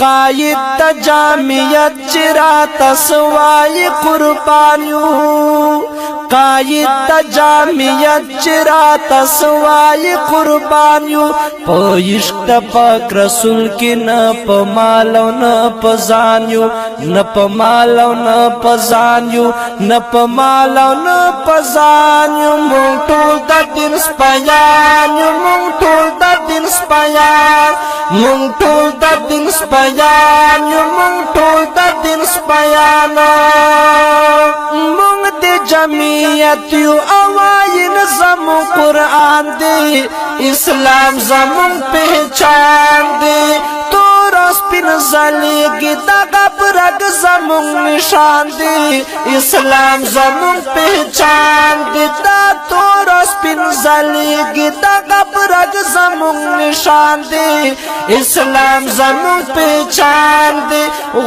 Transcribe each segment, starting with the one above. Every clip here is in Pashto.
قائد دا جامعیت چرات سوائی قربانیو قائد دا جامعیت چرات سوائی قربانیو پا عشق دا پاک رسول کی نا پا مالو نا پا زانیو نا پا مالو نا پا زانیو نا پا مالو نا پا زانیو مونگ ٹول دا دین سپایانیو مونگ ٹول دا دین سپایان مونگ ٹول دا دین سپایانیو مونگ ٹول دا دین سپایانا مونگ دے جمعیت یو اوائن زمون قرآن دے اسلام زمون پہچان دے سپین زلیگی دا غبرگ زمون نشان دی اسلام زمون پہچان دی دا تور سپین زلیگی دا غبرگ زمون نشان دی اسلام زمون پہچان دی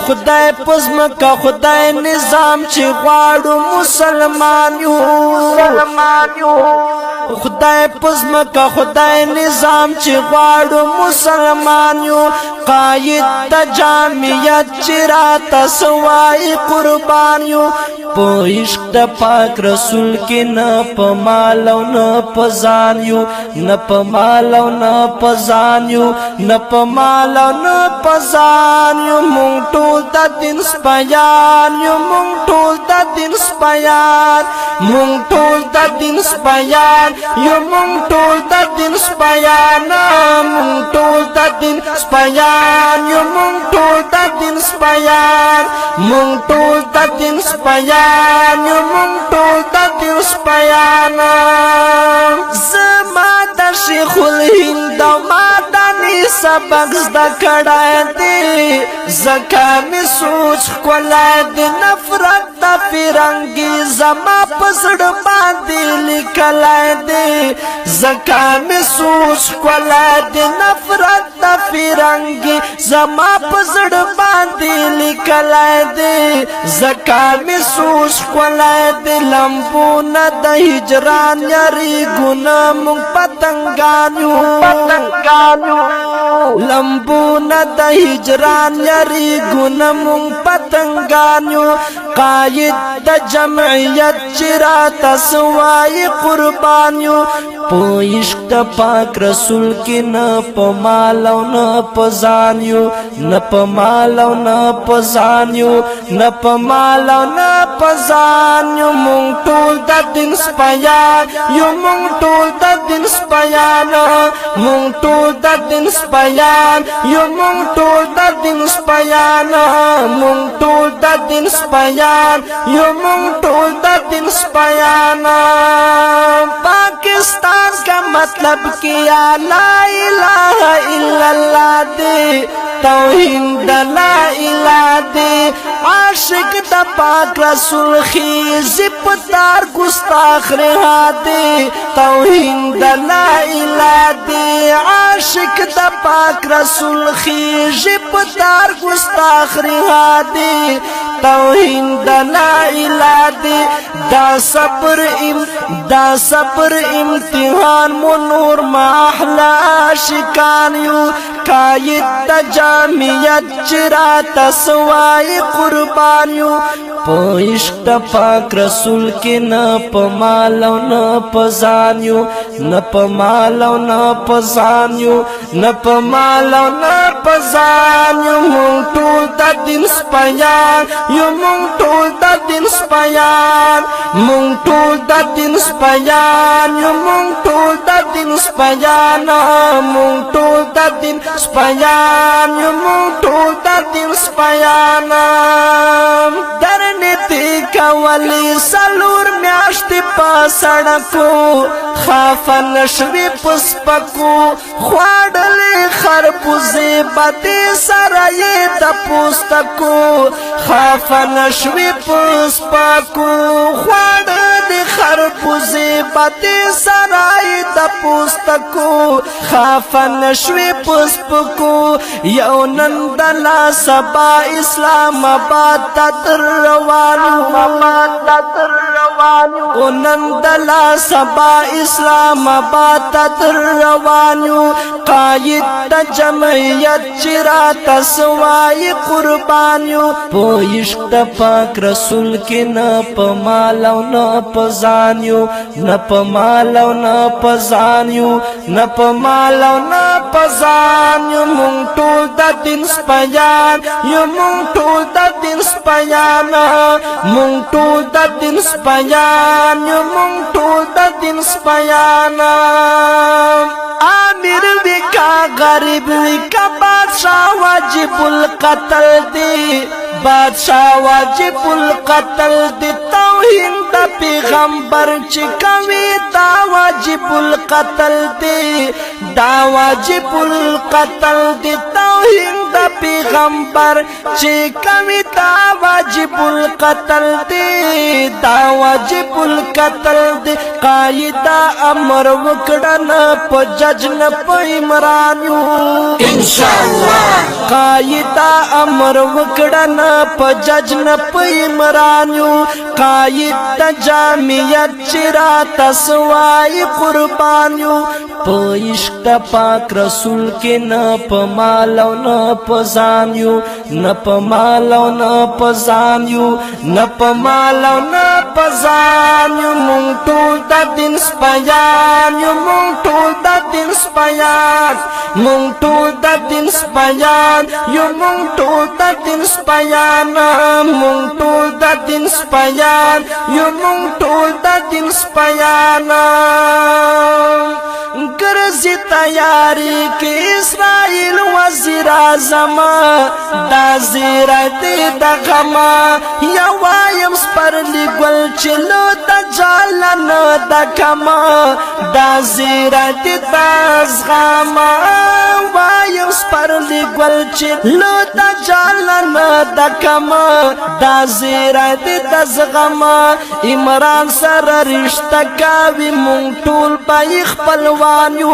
خدای پزم کا خدای نظام چی غواړو مسلمانیو خدای پزم کا خدای نظام چی غواړو مسلمانیو قائد دا جامعیت چرات سوائی قربانیو پا عشق دا پاک رسول کی نا پا مالو نا پا زانیو نا پا مالو نا پا زانیو نا پا مالو نا پا زانیو مونگ ٹول دا دین سپایانیو مونگ ٹول دا دین سپایان مونگ ٹول دا دین سپایان یو مونگ ٹول دا دین سپایانا مونگ ٹول دا دین سپایان یو مونگ ٹول دا دین سپایان مونگ ٹول دا دین سپایان یو مونگ ٹول دا دین سپایانا زما دا شیخ الہند ما دانی سبق زده کړای دی زکا می سوچ کولای دی نفرت دا فرنگی زما پسړ باندې لیکلای دی زکا می سوچ کولای دی نفرت دا فرنگی زما پسړ باندې لیکلای دی زکا می سوچ کولای دی لمبونه د هجران یری ګنا مونږ پتنګانو لمبونه د هجران یری ګنا مونږ پتنګانو قائد د جمعیت چرات سوائی قربانیو پو عشق د پاک رسول کی نا پا مالو نا پا زانیو نا پا مالو نا پا زانیو نا پا مالو نا پا زانیو مونگ ٹول دا دین سپایان یو مونگ ٹول دا دین سپایان مونگ ٹول دا دین سپایان یو مونگ ٹول دا دین سپایان مونگ ٹول دا دین سپایان یو مونگ ٹول دا دین سپایان پاکستان کا مطلب کیا لا الہ الا اللہ دے توحید لا الہ دے عاشق دا پاک رسول خیز پتار گستاخ رہا دے توحید لا الہ دے عاشق دا پاک رسول خیز پتار گستاخ رہا دے توحید لا الہ دے دا صبر امتحان منور محلا شکانیو قائد دا جامعیت چرات سوائی قربانیو پا عشق دا پاک رسول کی نا پا مالو نا پا زانیو نا پا مالو نا پا زانیو نا پا مالو نا پا زانیو مونگ ٹول دا دین سپایان یو مونگ ٹول دا دین سپایان مونگ ٹول دا دین سپایان یو مونگ ٹول دا دین سپایان مونگ ٹول دا دین سپایان یو مونگ ٹول دا دین سپایان درنیتی کولی سلور میاشتی پا سڑکو خافن شوی پسپکو خوادلی خربوزی بدی سرائی دا پوستکو خافن شوی پسپکو خوادلی خربوزی بدی سرائی دا پوستکو خافن شوی پسپکو یو نندلا سبا اسلام آباد تا تر روانو روانیو او نندلا سبا اسلام آباد در روانیو قائد تا جمعیت چرا تسوائی قربانیو پو عشق تا پاک رسول کی نا پا مالو نا پا زانیو نا پا مالو نا پا زانیو نا پا مالو نا پا زانیو مونگ طول دا دین سپیان یو مونگ طول دا دین سپیان مونگ طول دا دین سپیان یو مونگ طول دا دین سپیان آمیر وکا غریب وکا بادشاہ واجب القتل دی بادشاہ واجب القتل دی توہین دا پیغمبر چکوی دا واجب القتل دی دا واجب القتل دی توہین دا پیغمبر چکوی دا واجب القتل دی دا واجب القتل دی قائدہ امر وکڑن پا ججن پا عمرانیو انشاءاللہ قائدہ امر وکڑن پا ججن پا عمرانیو قائد تا جامعیت چرا تسوائی قربانیو پا عشق تا پاک رسول کے نا پا مالو نا پا زانیو نا پا مالو نا پا زانیو نا پا مالو نا پا زانیو مونگ طول دا دین سپیانیو مونگ طول دا دین سپیان مونگ طول دا دین سپیان یو مونگ طول دا دین سپیان مونگ طول دا دین سپیان یو مونگ طول دا دین سپیان گرزی تیاری کی اسرائیل وزیر اعظم دا زیر دی دا غما یا وایم سپرلی گل چلو دا جالن دا کما دا زیر دی دا زغما وایم سپرلی گل چلو دا جالن دا کما دا زیر دی دا زغما عمران سر رشتہ کاوی مونگ طول بائی خپلوانیو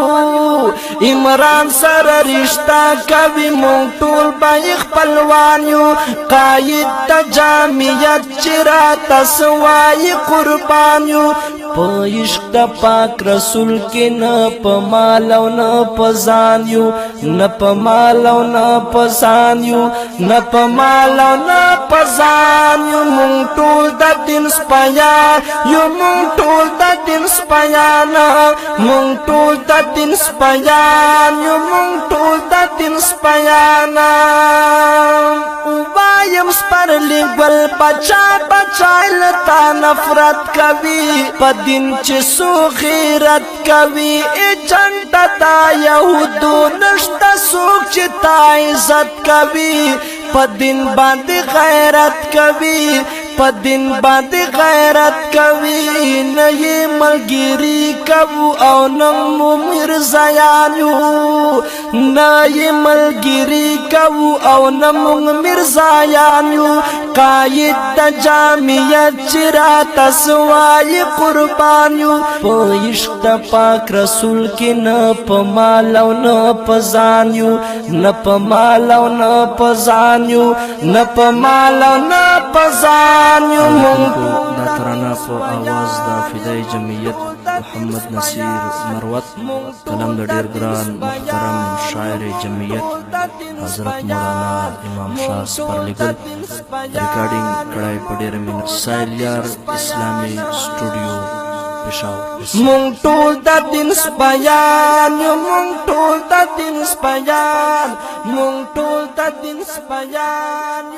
عمران سر رشتہ کاوی مونگ طول بائی خپلوانیو قائد تا جامعیت چرا تسوائی قربانیو پا عشق دا پاک رسول کے نا پا مالو نا پا زانیو نا پا مالو نا پا زانیو نا پا مالو نا پا زانیو مونگ طول دا دین سپیان یو مونگ طول دا دین سپیان مونگ طول دا دین سپیان یو مونگ طول دا دین سپیان وایم سپرلی گل بچا بچای لتا نفرت کوي پا دین چه سو غیرت کوي ای جنتا تا یهودو نشتا سوک چه تا عزت کوي پا دین باند غیرت کوي پا دین باند غیرت کوي نئی ملگیری کبو او نمو مرزایانیو نئی ملگیری کبو او نمو مرزایانیو قائد تا جامعیت چرا تسوائی قربانیو پا عشق تا پاک رسول کی نا پا مالو نا پا زانیو نا پا مالو نا پا زانیو نا پا مالو نا پا زانیو دا ترانا پا آواز دا فدای جمعیت محمد نصیر مروت کلام دا دیر گران محترم شاعر جمعیت حضرت مولانا امام شاہ سپرلیگل ریکارڈنگ کڑائی پڑیر من سائلیار اسلامی اسٹوڈیو پشاور مونگ طول دا دین سپیان مونگ طول دا دین سپیان مونگ طول دا دین سپیان